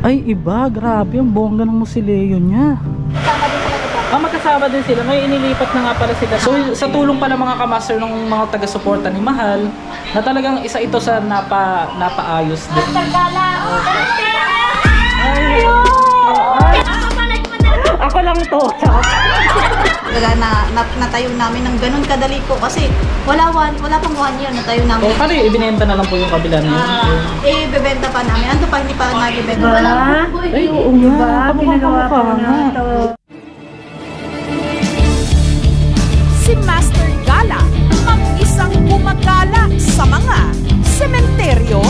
Ay, iba. Grabe, ang bongga ng musileo niya. Magkasama din sila. May inilipat na nga pala sila. So, sa tulong pala mga kamaster ng mga taga-suporta ni Mahal, na talagang isa ito sa napaayos din. Ay, ako lang to. Natayo namin ng ganun kadali po kasi wala pang 1 year natayo namin. Oh, paano yung ibinenta na lang po yung kabila niyo? Bebenta pa namin. Ando pa, hindi pa nag-ibenta. Ay, oo nga. Pinagawa pa nga. Si Master Gala, mag-isang gumagala sa mga sementeryo.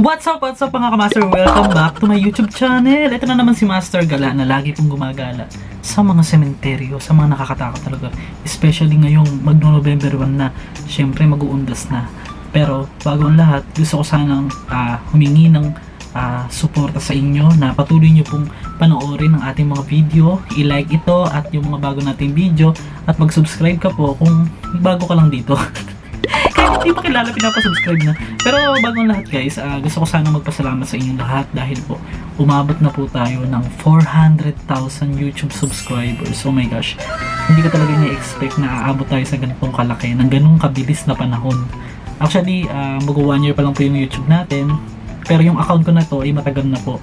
What's up mga kamaster? Welcome back to my YouTube channel. Ito na naman si Master Gala na lagi pong gumagala sa mga sementeryo, sa mga nakakatakot talaga. Especially ngayong magno-November 1 na, syempre mag-uundas na. Pero bago ang lahat, gusto ko sanang humingi ng suporta sa inyo na patuloy nyo pong panoorin ang ating mga video, i-like ito at yung mga bago nating video at mag-subscribe ka po kung bago ka lang dito. Kahit hindi pa kilala, pinapasubscribe na. Pero bago ang lahat guys, gusto ko sana magpasalamat sa inyong lahat dahil po umabot na po tayo ng 400,000 YouTube subscribers. Oh my gosh, hindi ko talaga ni-expect na aabot tayo sa ganitong kalaki ng ganung kabilis na panahon. Actually, mag-1 year pa lang po yung YouTube natin, pero yung account ko na to ay matagal na po.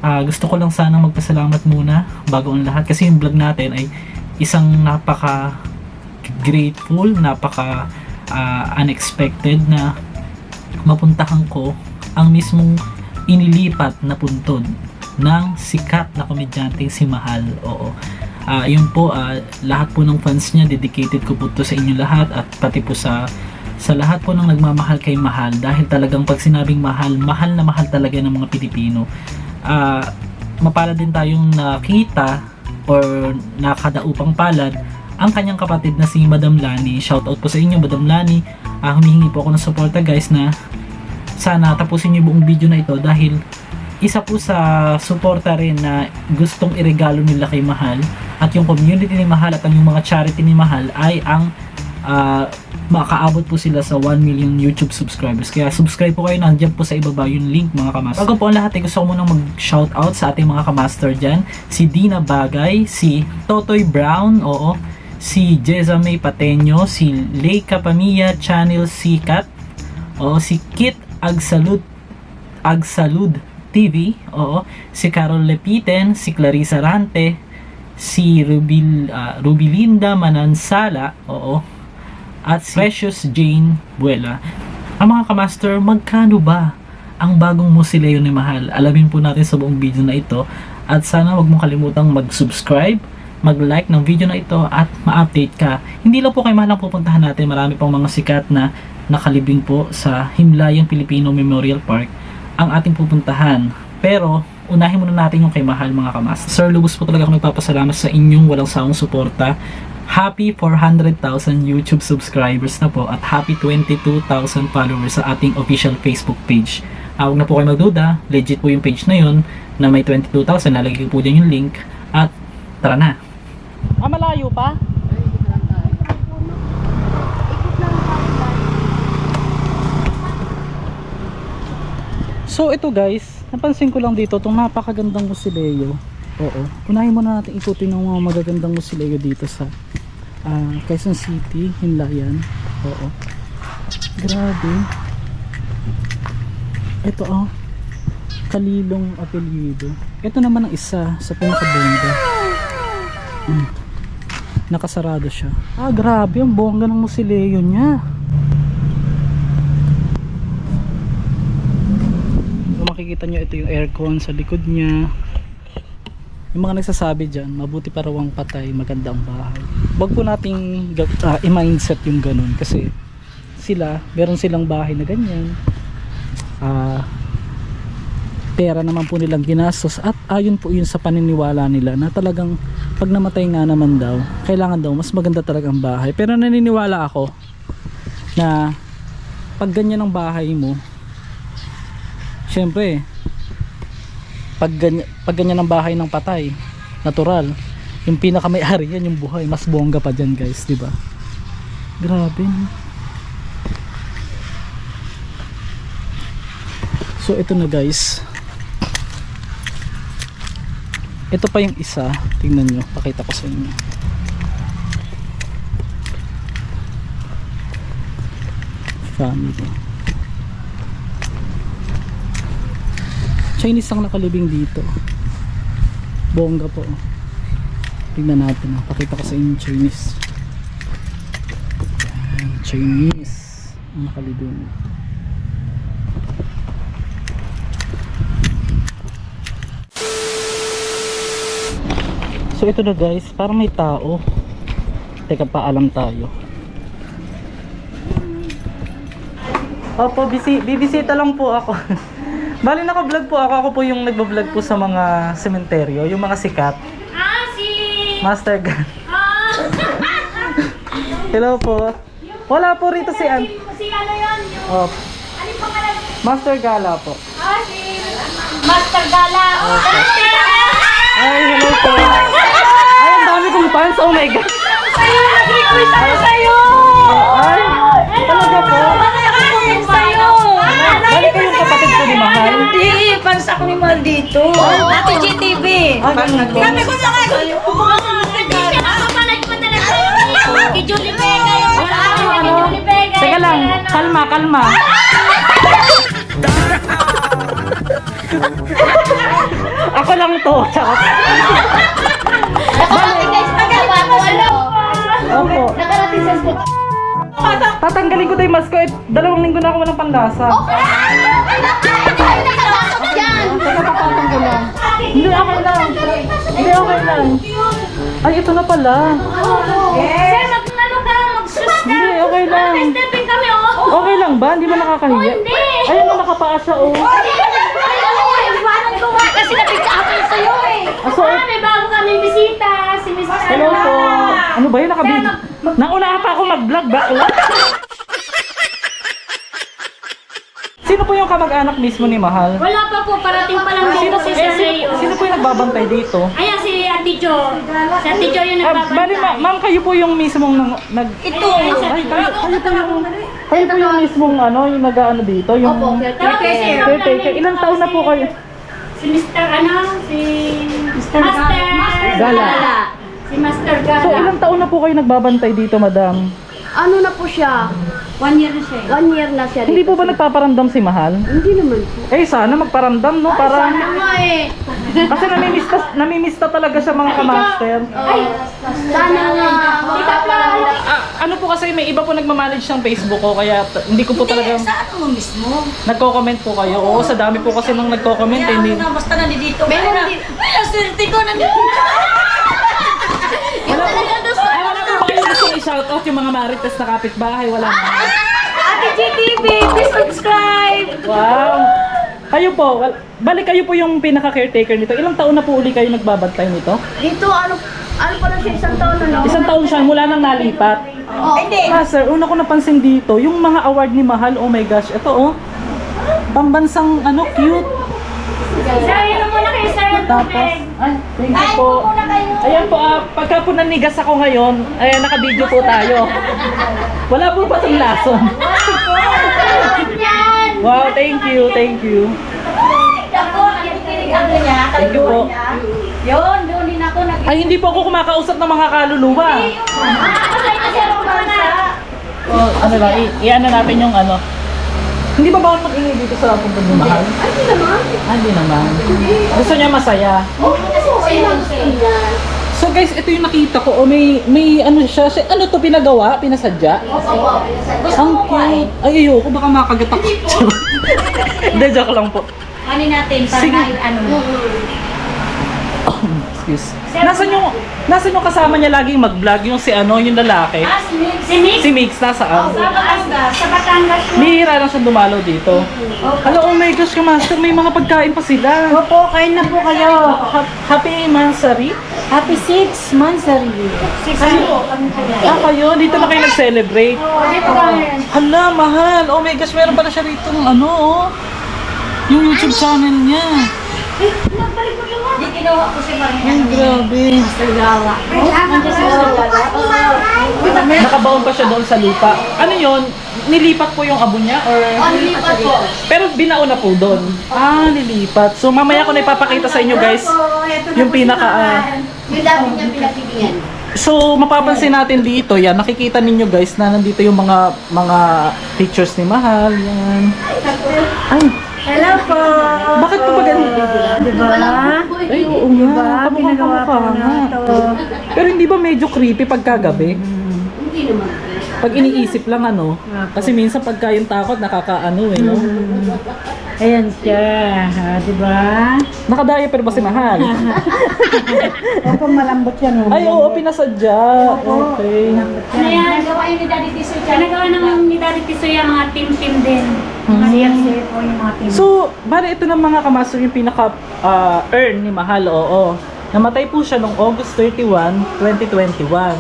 Gusto ko lang sana magpasalamat muna bago ang lahat kasi yung vlog natin ay isang napaka grateful, napaka unexpected na mapuntahan ko ang mismong inilipat na puntod ng sikat na komedyanteng si Mahal. Oo. Yun po, lahat po ng fans niya, dedicated ko po to sa inyo lahat at pati po sa lahat po ng nagmamahal kay Mahal dahil talagang pag sinabing mahal, mahal na mahal talaga ng mga Pilipino. Mapalad din tayong nakita or nakadaupang palad ang kanyang kapatid na si Madam Lani. Shoutout po sa inyo Madam Lani. Humihingi po ako ng suporta guys na sana tapusin niyo buong video na ito dahil isa po sa suporta rin na gustong iregalo nila kay Mahal at yung community ni Mahal at ang yung mga charity ni Mahal ay ang makaabot po sila sa 1 million YouTube subscribers. Kaya subscribe po kayo, nandiyan po sa ibaba yung link mga kamaster. Bago po ang lahat, gusto ko munang mag-shoutout sa ating mga kamaster dyan. Si Dina Bagay, si Totoy Brown, oo, si Jezame Pateño, si Leica Pamilla Channel Sikat, oo, si Kit Agsalud TV, oo, si Carol Lepiten, si Clarissa Rante, si Rubilinda Manansala, oo, at si Precious Jane Buela. Ang mga kamaster, magkano ba ang bagong musileo ni Mahal? Alamin po natin sa buong video na ito at sana wag mong kalimutang mag-subscribe, mag-like ng video na ito at ma-update ka. Hindi lang po kay Mahal ang pupuntahan natin, marami pang mga sikat na nakalibing po sa Himlayang Pilipino Memorial Park ang ating pupuntahan. Pero unahin muna natin yung kay Mahal mga kamaster. Sir, lubos po talaga ako nagpapasalamat sa inyong walang sawang suporta. Happy 400,000 YouTube subscribers na po at happy 22,000 followers sa ating official Facebook page. Huwag na po kayo magduda, legit po yung page na yun na may 22,000, lalagay ko po dyan yung link at tara na. Malayo pa? So ito guys, napansin ko lang dito itong napakagandang musileo. Oo, unahin muna natin ikutin ng mga magagandang musileo dito sa Quezon City, Himlayan. Oo, grabe. Ito Kalilong apelyido. Ito naman ang isa sa pinakabongga. Nakasarado siya. Grabe, ang bongga ng musileo niya. Kung makikita nyo, ito yung aircon sa likod niya. Yung mga nagsasabi dyan, mabuti pa raw ang patay, maganda ang bahay. Wag po nating i-mindset yung ganun kasi meron silang bahay na ganyan. Pera naman po nilang ginastos at ayon po yun sa paniniwala nila na talagang pag namatay nga naman daw, kailangan daw mas maganda talaga ang bahay. Pero naniniwala ako na pag ganyan ang bahay mo, syempre pag ganyan ang bahay ng patay, natural. Yung pinaka-may-ari yan, yung buhay. Mas bongga pa dyan guys, di ba? Grabe. So ito na guys. Ito pa yung isa. Tingnan nyo, pakita ko sa inyo. Family. Chinese ang nakalibing dito. Bongga po. Tingnan natin. Pakita ko sa inyo Chinese. Ayan, Chinese ang nakalibing. So ito na guys, parang may tao. Teka, paalam tayo. Opo, bibisita lang po ako. Bali naka-vlog po ako. Ako po yung nagbablog po sa mga sementeryo, yung mga sikat. Master Gun. Hello po. Wala po rito si An. Si ano yun? Yung... Oh, Ano yung pangalan? Master Gala po. Si Master Gala. Ay, hello po. Ay, ang dami kong fans. Oh my God. Sa'yo! Nag-request ako sa'yo! Ay, talaga po. Nag-comment sa'yo! Bali kayong kapatid ko ni Mahal. Hindi! Fans ako ni Mahal dito. Ate GTV. Sabi ko sa kanya, nakapanood ko talaga kay Julie Vega yung kay Julie Vega. Teka lang, kalma. Ako lang to. Charot. Nakarating guys, magaling mo siya. Opo. Nakarating sa school. Tatanggalin ko tayo mask ko. 2 linggo na ako walang panlasa. Teka, papatang ko lang. Hindi, okay lang. Ay, ito na pala. Sir, mag-ano ka, mag-sus ka. Hindi, okay lang. Stepping kami, oh. Okay lang ba? Hindi mo nakakahiya? Hindi. Ayun mo, nakapaa siya, oh. Iwanan ko nga kasi nabigkapan sa'yo eh. Aso, May bago kaming bisita, si Mrs. hello po. Ano ba yun? Nauna pa ako mag-vlog, bakla? Sino po yung kamag-anak mismo ni Mahal? Wala pa po, parating pa lang dito si Sir Rayo. Sino po yung nagbabantay dito? Ayan si Ate Jo. Si Ate Jo yung Bali, nagbabantay. ma'am, kayo po yung mismong nag... Ito. Ay, kayo po yung mismong yung nag-ano dito? Yung caretaker. Ilang taon na po kayo? Si Mr. Ano? Si Master Gala. Si Master So, Gala. ilang taon na po kayo nagbabantay dito, madam? Ano na po siya? 1 year na siya. 1 year na siya. Hindi po ba nagpaparamdam si Mahal? Hindi naman po. Eh, sana magparamdam, no? Para... Ano nga eh. Kasi namimista talaga siya mga kamaster. Sana nga. Ano po kasi may iba po nagmamanage ng Facebook ko kaya hindi ko po talaga Saan mo mismo? nagko-comment po kayo. Oo, sa dami po kasi nang nagko-comment eh, hindi. Basta nandito. Meron din. Ay, ang swerte ko nandito. Wala po ba kayo gusto i-shoutout yung mga marites na kapitbahay? Wala na. Ate GTV, please subscribe. Wow. Kayo po, balik kayo po yung pinaka-caretaker nito. Ilang taon na po uli kayo nagbabantay nito? Dito, ano pa lang siya, 1 taon na, no? Isang taon siya mula nang nalipat. Hindi. Sir, una ko napansin dito, yung mga award ni Mahal, oh my gosh, ito oh. Pambansang cute. Sir, yun muna kayo, sir. Tapos, ay, thank you po. Ayan po, pagka po nanigas ako ngayon, ayan, naka-video po tayo. Wala po ba itong lason? Wow, thank you. Thank you Thank you po. Yun, doon din ako nag- Ay, hindi po ako kumakausap ng mga kaluluwa. Kasi kasi ako bansa. Oh, ano lang, i-ano natin yung ano. Hindi ba bawal mag-ingay dito sa puntod ng Mahal? Hindi naman. Hindi naman. Gusto niya masaya. Kasi So guys, ito yung nakita ko. Oh, may ano siya. Ano to pinagawa? Pinasadya? Ang cute. Ay, ayoko. Baka makagat ako. Hindi, joke lang po. ano natin, para Sige. ano. Excuse. Nasaan yung kasama niya laging mag-vlog? Yung si yung lalaki? Si Nick? Si Mix, nasaan? Sa Batangas. Sa Batangas yun. Bihira lang siya dumalaw dito. Hello, oh my gosh, Master, may mga pagkain pa sila. Opo, kain na po kayo. Happy Mansari? Happy 6 months na rin. Kayo, dito na kayo nag-celebrate. Dito kami. Hala, Mahal. Oh my gosh, meron pala siya rito ng yung YouTube channel niya. Hindi kinuha ko si Maria. Ay, grabe. Nakabaon pa siya doon sa lupa. Ano yon? Nilipat po yung abo niya? Or... Nilipat po. Pero binaon na po doon. Ah, nilipat. So mamaya ko na ipapakita sa inyo guys yung pinaka... Yung dati niya pinagbibigyan. So mapapansin natin dito, yan, nakikita ninyo guys na nandito yung mga pictures ni Mahal, yan. Ay, Hello po. bakit po ba ganun? Diba? Ay, oo nga. Pinagawa ko Kamukha na nga. ito. Pero hindi ba medyo creepy pagkagabi? Hindi naman. Pag iniisip lang ano, kasi minsan pagka yung takot nakakaano eh, no? Ayan siya. Ha, diba? Nakadiaper ba si Mahal? Opo, malambot yan. Ay, oo, pinasadya. Okay. Ano yan? Gawa yun ni Daddy Tisoy. Nagawa naman ni Daddy Tisoy ang mga team-team din. Siyempre po yung mga team. So, bali ito ng mga kamaster yung pinaka-earn ni Mahal, oo. Namatay po siya noong August 31, 2021.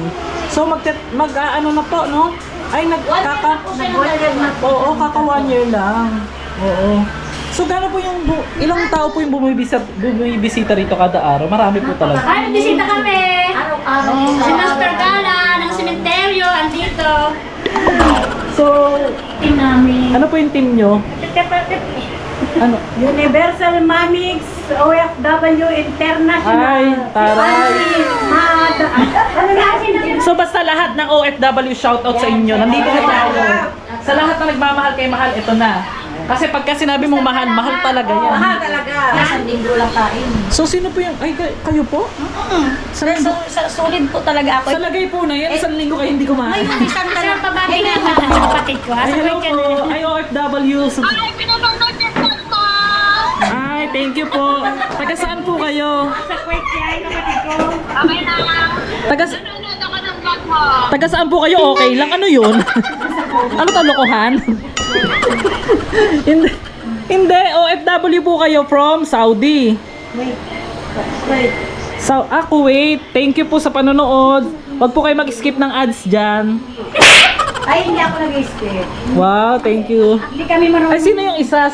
So, ano na po, no? Ay, Oo, kaka 1 year lang. Oo. So, gano'n po yung, ilang tao po yung bumibisita rito kada araw? Marami po talaga. Ay, bisita kami! Araw-araw. Si Master Gala ng sementeryo, andito. So, Team namin. ano po yung team nyo? Ano? Universal Mamix OFW International. Ay, taray. Ano nga sinabi? So, basta lahat ng OFW shoutout sa inyo. Nandito na tayo. Sa lahat na nagmamahal kay Mahal, ito na. Kasi pagka sinabi mong mahal, mahal talaga yan. Isang linggo lang kain. So, sino po yung... Ay, kayo po? Sa Solid po talaga ako. Sa lagay po na yan, isang linggo kayo hindi kumain. Isang pabati nga sa kapatid ko. Ay, hello po. Ay, OFW. Ay, thank you po. Taga saan po kayo? Sa Kuwait yan, kapatid ko. Taga saan po kayo? Okay lang. Ano yun? Ano to, lokohan? Hindi. OFW po kayo from Saudi. Wait. Kuwait. Thank you po sa panonood. Huwag po kayo mag-skip ng ads dyan. Ay, hindi ako nag-skip. Wow, thank you. Hindi kami marunong. Ay, sino yung isa?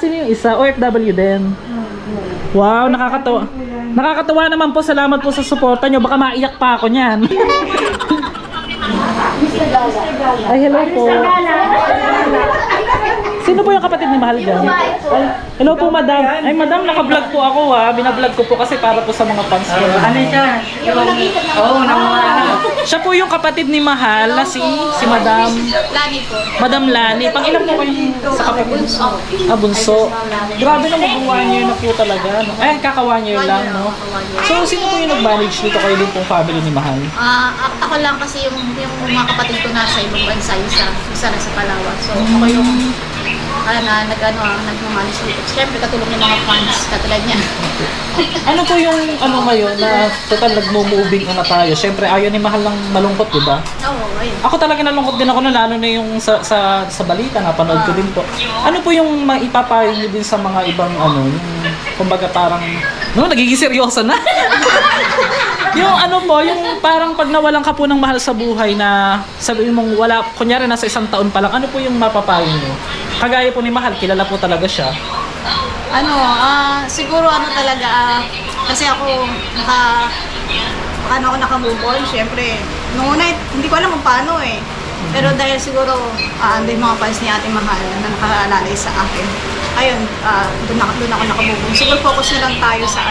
OFW din. Wow, nakakatawa. Nakakatawa naman po. Salamat po sa suporta nyo. Baka maiyak pa ako niyan. Ay, hello po. Sino po yung kapatid ni Mahal dyan? Ay, hello po, madam. Ay, madam, naka-vlog po ako ha. Binablog ko po kasi para po sa mga fans ko. Ano siya? Siya po yung kapatid ni Mahal na si madam. Lagi po. Madam Lani. Pang ilan po kayong sa kapatid? Bunso. Grabe na mag-1 year na po talaga. No? Eh, kaka 1 year lang, no? So, sino po yung nag-manage dito kayo din pong family ni Mahal? Ako lang kasi yung mga kapatid ko nasa ibang bansa, isa na sa Palawan. So, ako yung nagmamanage dito. Siyempre, katulong yung mga fans, katulad niya. Ano po yung ngayon na total nagmo-moving na tayo? Siyempre, ayaw ni Mahal ng malungkot, di ba? Oo, ayun. Ako talaga nalungkot din ako na lalo na yung sa balita, napanood ko din po. Ano po yung maipapayo niyo din sa mga ibang yung kumbaga parang, nagiging seryoso na. Yung yung parang pag nawalan ka po ng mahal sa buhay na sabihin mong kunyari nasa 1 taon pa lang, ano po yung mapapayo niyo? Kagaya po ni Mahal, kilala po talaga siya. Siguro talaga, kasi ako ako naka-move on, syempre. Noong una, hindi ko alam kung paano eh. Pero dahil siguro, andun yung mga fans ni Ate Mahal na nakaalalay sa akin. Ayun, doon ako naka-move on. Siguro focus na lang tayo sa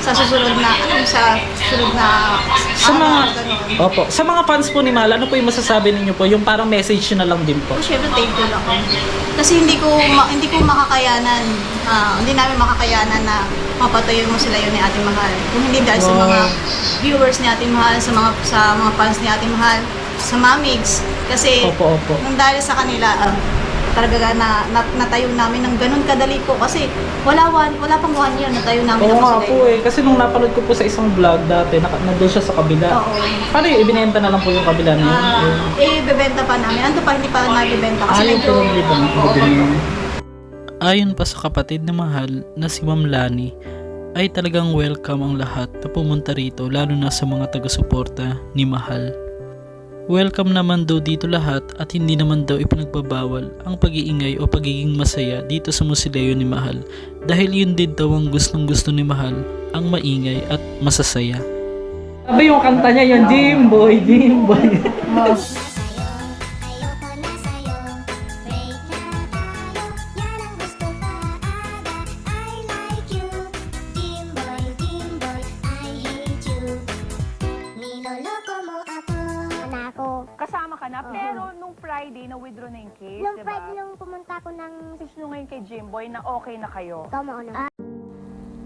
susunod na Sa mga fans po ni Mahal, ano po yung masasabi ninyo po? Yung parang message na lang din po. Siyempre, thankful ako. Kasi hindi ko makakayanan, hindi namin makakayanan na mapatuloy mo sila yun ni Ate Mahal. Kung hindi dahil sa mga viewers ni Ate Mahal, sa mga fans ni Ate Mahal, sa Mamigs. Kasi nung dahil sa kanila, talaga natayo namin ng ganun kadali po. Kasi wala pang 1 year natayo namin Oo ako nga sila. po kasi nung napanood ko po sa isang vlog dati, nandun siya sa kabila. Oo. Paano yung ibinenta na lang po yung kabila na yun? Bebenta pa namin. Ando pa, hindi pa nabibenta kasi Yung medyo... pinag-liba na Ayon pa sa kapatid ni Mahal na si Ma'am Lani, ay talagang welcome ang lahat na pumunta rito, lalo na sa mga taga-suporta ni Mahal. Welcome naman daw dito lahat at hindi naman daw ipinagbabawal ang pag-iingay o pagiging masaya dito sa mausoleo ni Mahal, dahil yun din daw ang gustong gusto ni Mahal, ang maingay at masasaya. Sabi yung kanta niya yun, Jimboy, Jimboy. Kasama ka na, pero nung Friday na withdraw na yung case, Nung diba? Friday nung pumunta ako ng Message nyo ngayon kay Jimboy na okay na kayo. Tama na.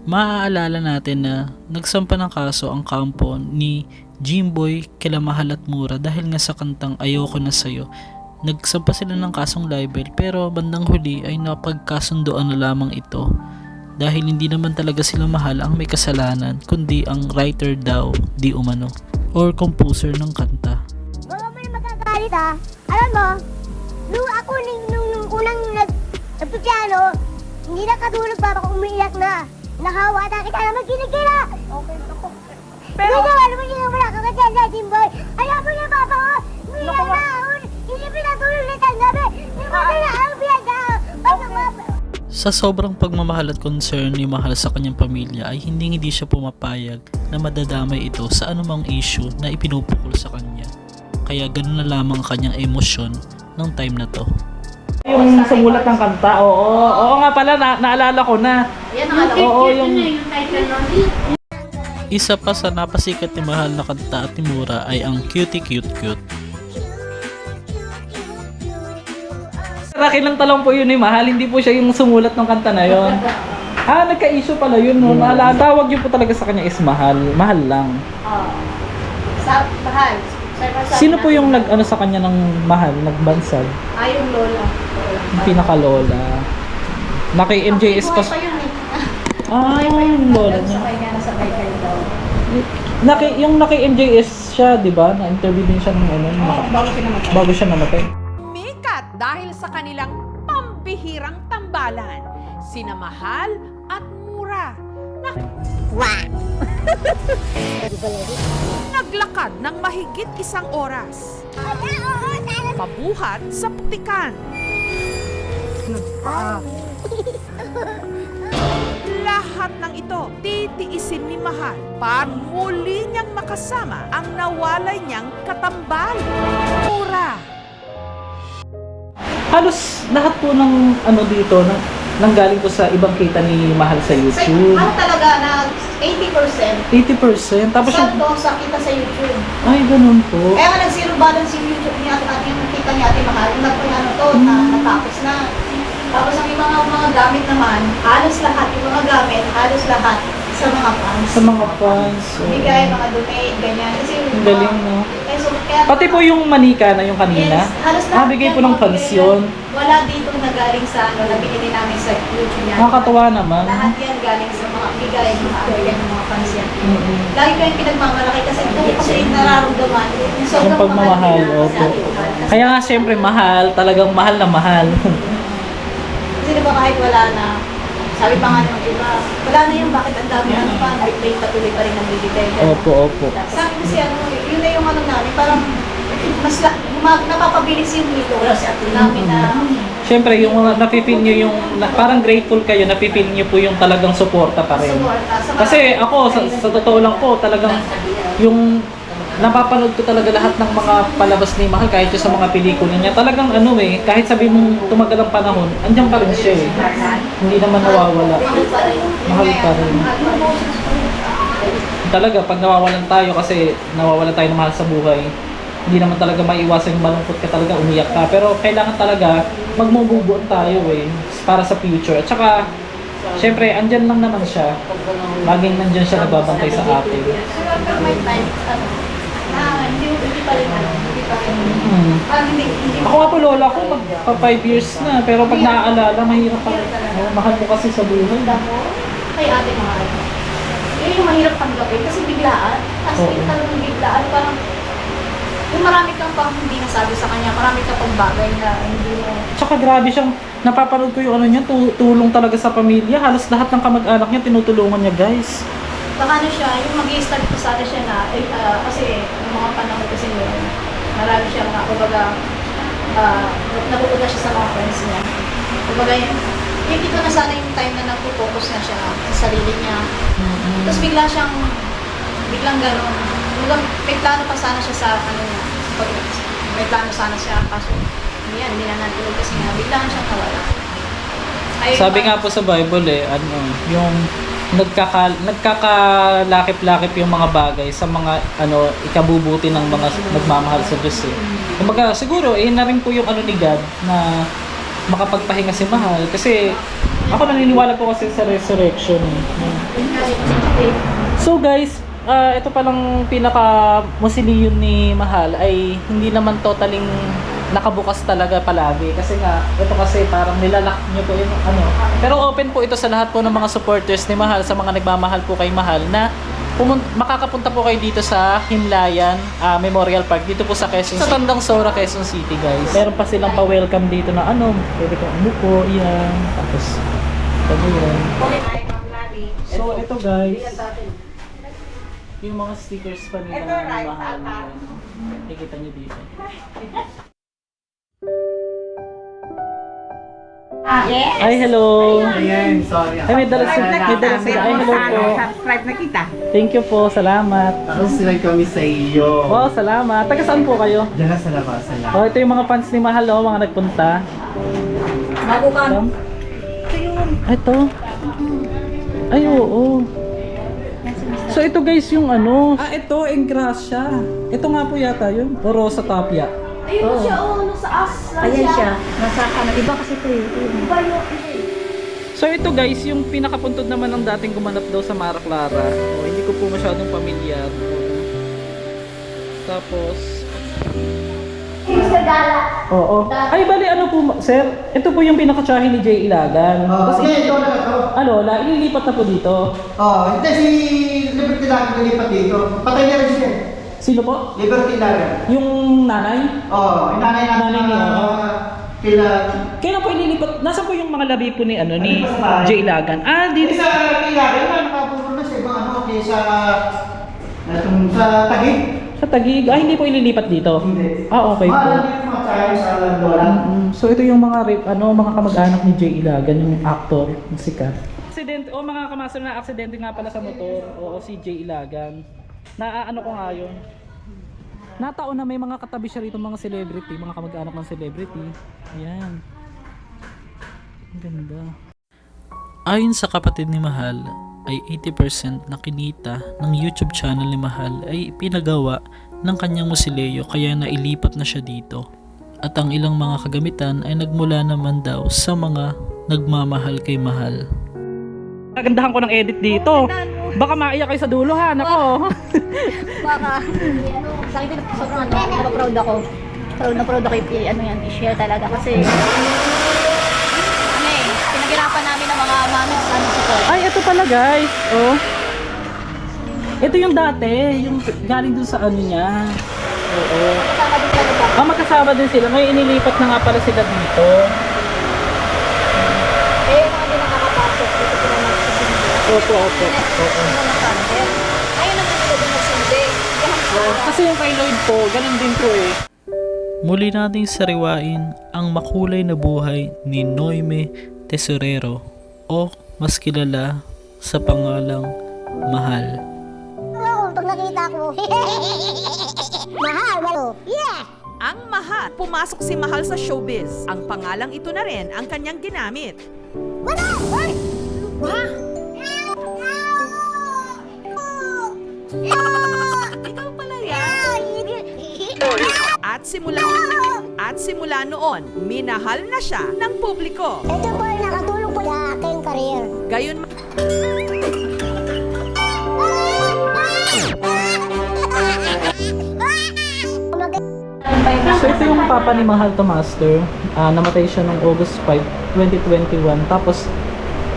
Maaalala natin na nagsampa ng kaso ang kampo ni Jimboy kila Mahal at Mura dahil nga sa kantang Ayoko na Sa'yo. Nagsampa sila ng kasong libel pero bandang huli ay napagkasundoan na lamang ito dahil hindi naman talaga sila Mahal ang may kasalanan kundi ang writer daw di umano or composer ng kanta. Wala mo yung magagalit ha. Alam mo, nung ako nung unang nagpipiano, hindi nakatulog pa ako umiiyak na. Nakawa na kita na magkinig-kila. Okay, ako. Pero, Pero, alam mo yung wala ka kasi sa Jimboy. Alam mo yung papa ko, umiiyak na. Hindi pinatulog na tangabi. Hindi mo na ang biyaga. Sa sobrang pagmamahal at concern ni Mahal sa kanyang pamilya ay hindi siya pumapayag na madadamay ito sa anumang issue na ipinupukol sa kanya. Kaya ganun na lamang ang kanyang emosyon ng time na to. Yung sumulat ng kanta, oo nga pala, naalala ko na. Yan ang alam. Oo, yung... Isa pa sa napasikat ni Mahal na kanta at ni Mura ay ang Cutie Cute Cute. Rakilang talong po yun ni Mahal, hindi po siya yung sumulat ng kanta na yun. Nagka-issue pala yun, no? Naalala, tawag yun po talaga sa kanya is Mahal. Mahal lang. Sa bahal. Sino po yung nag-ano sa kanya ng Mahal, nagbansag? Yung lola. Yung pinakalola. Naki-MJS pa. Buhay pa yun eh. Yung lola niya. Sabay nga, nasabay kayo daw. Yung naki-MJS siya, di ba? Na-interview din siya ng ano, bago siya namatay. mikat dahil sa kanilang pambihirang tambalan. Sina Mahal at Mura. Naglakad ng mahigit 1 oras. Pabuhat sa putikan. Lahat ng ito titiisin ni Mahal para muli niyang makasama ang nawalay niyang katambal. Mura. Halos lahat po ng ano dito, nanggaling po sa ibang kita ni Mahal sa YouTube. Ano talaga na 80%? 80%. Tapos Sa yung... to, sa kita sa YouTube. Ay, ganun po. Kaya nga nag-zero balance yung YouTube niya at yung kita niya Ate Mahal. Yung nagpunano to, na natapos na. Tapos ang ibang mga gamit naman, halos lahat, yung mga gamit, halos lahat sa mga fans. Sa mga fans. Bigay, mga donate, ganyan. Kasi Ang galing, no? kaya, Pati po yung manika na yung kanina. yes, halos lahat Bigay po yan, ng fans yun. Wala dito nagaling sa ano, nabili din namin sa YouTube niya. Nakakatuwa naman. Lahat yan galing sa mga bigay, bigay ng mga fans yan. Mm-hmm. Lagi ko yung pinagmamalaki kasi ito kasi nararamdaman. Yung sobrang Yung pagmamahal, mahal opo. sa ating mahal. Kasi, Kaya nga siyempre mahal, talagang mahal na mahal. kasi diba kahit wala na, sabi pa nga ng iba, wala na yung bakit ang dami ano pa, may patuloy pa rin ang bibigay. Opo, opo. Sa akin kasi ano, yun na yung ano namin, parang mas napapabilis yung hilo namin na Siyempre, yung napipil nyo yung, parang grateful kayo, napipil nyo po yung talagang suporta pa rin. suporta. Sa mga- Kasi ako, sa totoo lang po, talagang yung napapanood ko talaga lahat ng mga palabas ni Mahal, kahit yung sa mga pelikula niya, talagang ano kahit sabi mong tumagal ang panahon, andyan pa rin siya Hindi naman nawawala. mahal pa rin. Mahal pa rin. Talaga, pag nawawalan tayo kasi nawawalan tayo ng mahal sa buhay, hindi naman talaga maiwasan yung malungkot ka talaga, umiyak ka. Pero kailangan talaga magmububuan tayo para sa future. At saka, syempre, andyan lang naman siya. Laging nandyan siya nagbabantay sa atin. Pero may time, hindi pa rin ano, hindi pa rin. Hindi. Ako nga po, lola ko, pa 5 years na. Pero pag naaalala, mahirap pa rin. Mahal mo kasi sa buhay. Damo, kay Ate Mahal. Yun yung mahirap tanggapin kasi biglaan. As in talagang biglaan. Parang, yung marami kang pang hindi nasabi sa kanya, marami kang pang bagay na hindi mo. Tsaka grabe siyang, napapanood ko yung ano niya, tulong talaga sa pamilya. Halos lahat ng kamag-anak niya, tinutulungan niya, guys. Baka ano siya, yung mag-i-start ko sana siya na, kasi yung mga panahon kasi yun, marami siya mga, kumbaga, napupunta siya sa mga friends niya. Kumbaga, hindi ko na sana yung time na nagpo-focus na siya sa sarili niya. Tapos biglang gano'n. May plano pa sana siya sa niya. May plano sana siya, kaso hindi na natulog kasi nga, biglaan siyang nawala. Ayun, Sabi nga po sa Bible yung nagkakalakip-lakip yung mga bagay sa mga ikabubuti ng mga nagmamahal sa Diyos eh. Kumbaga siguro na rin po yung ni God na makapagpahinga si Mahal kasi ako naniniwala po kasi sa resurrection eh. So guys, ito palang pinaka-musiliyon ni Mahal ay hindi naman totaling nakabukas talaga palagi kasi nga ito kasi parang nilalak nyo po yung pero open po ito sa lahat po ng mga supporters ni Mahal, sa mga nagmamahal po kay Mahal na makakapunta po kayo dito sa Himlayan Memorial Park dito po sa Quezon City, sa Tandang Sora, Quezon City guys. Meron pa silang pa-welcome dito na pwede kong umupo, yan, tapos sabi yan. So ito guys, yung mga stickers pa nila ng Mahal, nakikita nyo dito. Yes. Ay, hello. Ayan, sorry. Ay, may dala sila. Ay, hello po. Subscribe na kita. Thank you po. Salamat. Tapos sila kami sa iyo. Wow, salamat. Taga saan po kayo? Diyan na sa labasan lang. Oh, ito yung mga fans ni Mahal, mga nagpunta. Bago ka. Ito. Ay, oo. So, ito guys yung ito, Engracia. Ito nga po yata yun. O Rosa Tapia. Ayun siya, nasa as lang Ayan siya. siya. Nasa iba kasi ito eh. So ito guys, yung pinakapuntod naman ng dating gumanap daw sa Mara Clara. Hindi ko po masyadong pamilyar. Tapos oo. Ay bali po sir, ito po yung pinaka-tsahe ni Jay Ilagan. Tapos Ito na ito. ililipat na po dito. Hindi si Liberty Lagan nilipat dito. Patay na rin siya. Sino po? Liberty Lagan. Yung nanay? Yung nanay Nanay niya, Kila... Kailan po ililipat? Nasaan po yung mga labi po ni ni Jay Ilagan? Dito. Sa Ilagan na nakapunta na sa ibang sa Taguig. Sa Taguig. Hindi po ililipat dito. Hindi. Okay po. Mahal din mga tayo sa Lola. So ito yung mga mga kamag-anak ni Jay Ilagan, yung actor, yung sikat. Mga kamaster na aksidente nga pala sa motor. Oo, si Jay Ilagan. Ko nga yun. Nataon na may mga katabi siya rito, mga celebrity, mga kamag-anak ng celebrity. Ayan. Ang ganda. Ayon sa kapatid ni Mahal, ay 80% na kinita ng YouTube channel ni Mahal ay pinagawa ng kanyang musileo kaya nailipat na siya dito. At ang ilang mga kagamitan ay nagmula naman daw sa mga nagmamahal kay Mahal. Nagandahan ko ng edit dito. Baka maiyak kayo sa dulo ha, nako. Baka, sa akin din, sobrang proud ako. Proud na proud ako i-share talaga kasi pinaghirapan namin ng mga mami sa support. Ay, ito pala guys. Oh. Ito yung dati, yung galing dun sa niya. Oo. Kasama din sila ba? Magkasama din sila. Ngayon inilipat na nga pala sila dito. Mga din nakakapasok dito sila nagsisindi. Opo. Ayun naman sila din nagsindi. Kasi yung kay Lloyd po, ganun din po eh. Muli nating sariwain ang makulay na buhay ni Noime Tesorero o mas kilala sa pangalang Mahal. Pag nakita ko, mahal, malo. Yeah! Ang Mahal. Pumasok si Mahal sa showbiz. Ang pangalang ito na rin ang kanyang ginamit. Wala! Ay! Ha? Ikaw pala yan. At simula noon, minahal na siya ng publiko. Ito po ay nakatulong po sa aking career. Gayon So ito yung papa ni Mahal to Master. Namatay siya noong August 5, 2021. Tapos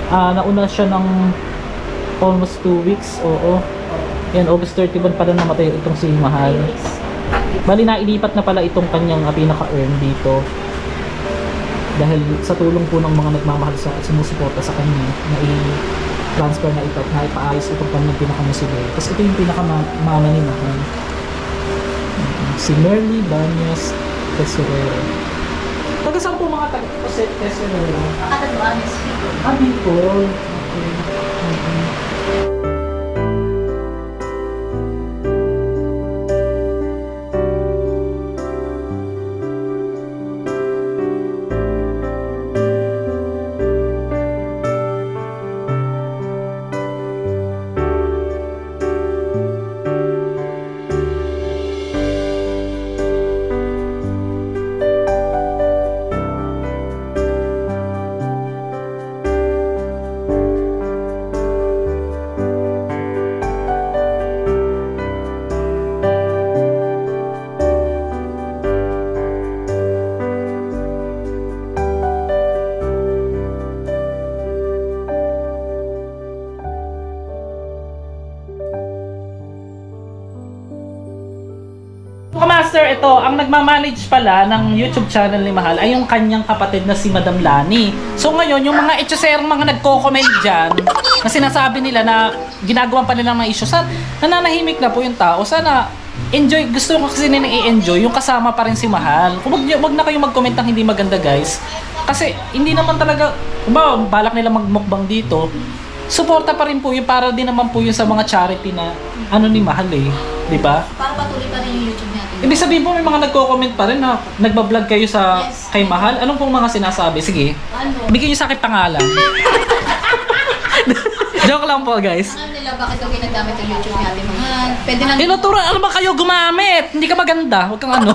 nauna siya ng almost 2 weeks. Oo. Yan, August 31 pala namatay itong si Mahal. Bali nailipat na pala itong kanyang pinaka-earn dito. Dahil sa tulong po ng mga nagmamahal sa sumusuporta sa kanya na i-transfer na ito at na ipaayos itong kanyang pinaka-musili. Tapos ito yung pinaka-mama ni Mahal. Si Merly Banyas Tesorero. Taga saan po mga taga po sa Quezon? Katatuanis. Bicol. Master, ito, ang nagmamanage pala ng YouTube channel ni Mahal ay yung kanyang kapatid na si Madam Lani. So ngayon, yung mga etchoserong mga nagko-comment dyan, na sinasabi nila na ginagawa pa nila mga issues, nananahimik na po yung tao. Sana enjoy, gusto ko kasi nila i-enjoy yung kasama pa rin si Mahal. Wag na kayong mag-comment ng hindi maganda, guys. Kasi hindi naman talaga, balak nila magmukbang dito. Suporta pa rin po yun para din naman po yun sa mga charity na ano ni Mahal eh. Di ba? Para patuloy pa rin yung YouTube natin. Ibig sabihin po may mga nagko-comment pa rin na nagbablog kayo sa Yes. kay Mahal. Anong pong mga sinasabi? Sige. Ano? Bigyan niyo sa akin pangalan. Joke lang po, guys. Alam nila bakit daw ginagamit yung YouTube natin mga pwede lang. Tinuturo, ano ba kayo gumamit? Hindi ka maganda. Huwag kang ano.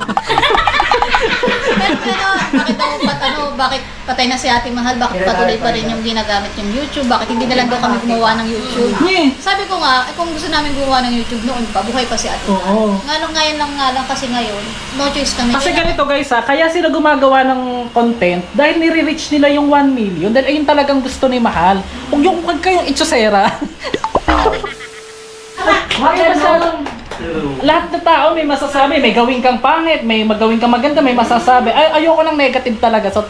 Pero bakit patay na si Ate Mahal, bakit patuloy pa rin yung ginagamit yung YouTube? Bakit hindi na lang daw kami gumawa ng YouTube? Yeah. Sabi ko nga, kung gusto namin gumawa ng YouTube noon pa, buhay pa si Ate Mahal. Oo. Ngayon lang kasi ngayon, no choice kami. Kasi ganito guys kaya sila gumagawa ng content dahil nire-reach nila yung 1 million dahil ayun talagang gusto ni Mahal. Huwag kayong itsosera. Lahat na tao may masasabi, may gawin kang pangit, may magawin kang maganda, may masasabi. Ayoko ng negative talaga. So,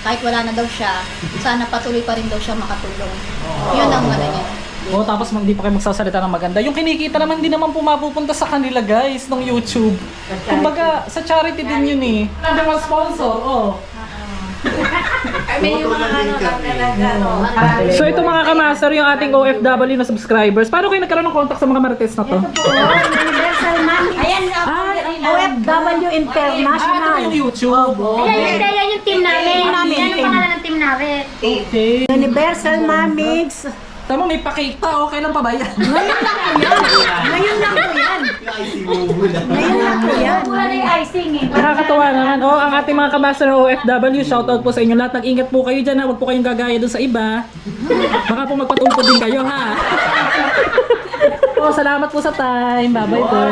kahit wala na daw siya, sana patuloy pa rin daw siya makatulong. Yun ang ano niya. tapos hindi pa kayo magsasalita ng maganda. Yung kinikita naman hindi naman pumapupunta sa kanila guys, ng YouTube. Kumbaga, sa charity din yun eh. Number 1 sponsor, May yung mga ano lang talaga, no? So ito mga kamaster, yung ating OFW na subscribers. Paano kayo nagkaroon ng contact sa mga marites na to? Universal Money. Ayan, OFW International. Ito yung YouTube. Yan yung team namin. Yan ang pangalan ng team namin. Okay. Universal Mamigs. Tama, may pakita. Okay lang pa ba yan? Ngayon lang po yan. Wala na yung icing eh. Nakakatawa naman. Ang ating mga kamaster OFW, shoutout po sa inyo lahat. Nag-ingat po kayo dyan ha. Huwag po kayong gagaya doon sa iba. Baka po magpatulpo din kayo ha. Salamat po sa time. Bye-bye po.